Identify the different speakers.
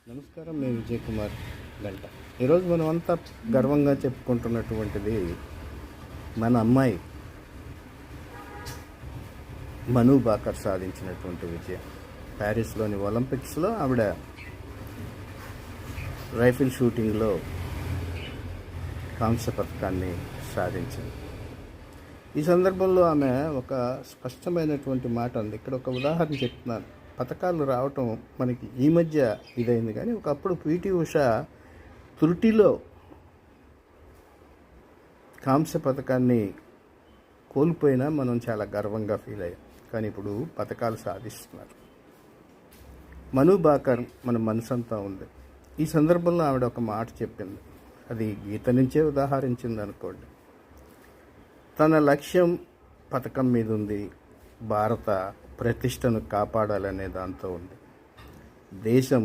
Speaker 1: నమస్కారం, నేను విజయ్ కుమార్ గంట. ఈరోజు మనం అంతా గర్వంగా చెప్పుకుంటున్నటువంటిది మన అమ్మాయి మను బాకర్ సాధించినటువంటి విజయం. ప్యారిస్లోని ఒలింపిక్స్లో ఆవిడ రైఫిల్ షూటింగ్లో కాంస్య పథకాన్ని సాధించింది. ఈ సందర్భంలో ఆమె ఒక స్పష్టమైనటువంటి మాట ఉంది. ఇక్కడ ఒక ఉదాహరణ చెప్తున్నాను. పథకాలు రావటం మనకి ఈ మధ్య ఇదైంది, కానీ ఒకప్పుడు పిటి ఉష త్రుటిలో కాంస్య పథకాన్ని కోల్పోయినా మనం చాలా గర్వంగా ఫీల్ అయ్యాం. కానీ ఇప్పుడు పథకాలు సాధిస్తున్నారు. మను బాకర్ మన మనసంతా ఉంది. ఈ సందర్భంలో ఆవిడ ఒక మాట చెప్పింది, అది గీత నుంచే ఉదాహరించింది అనుకోండి. తన లక్ష్యం పథకం మీద ఉంది. భారత ప్రతిష్టను కాపాడాలనే దాంతో ఉంది. దేశం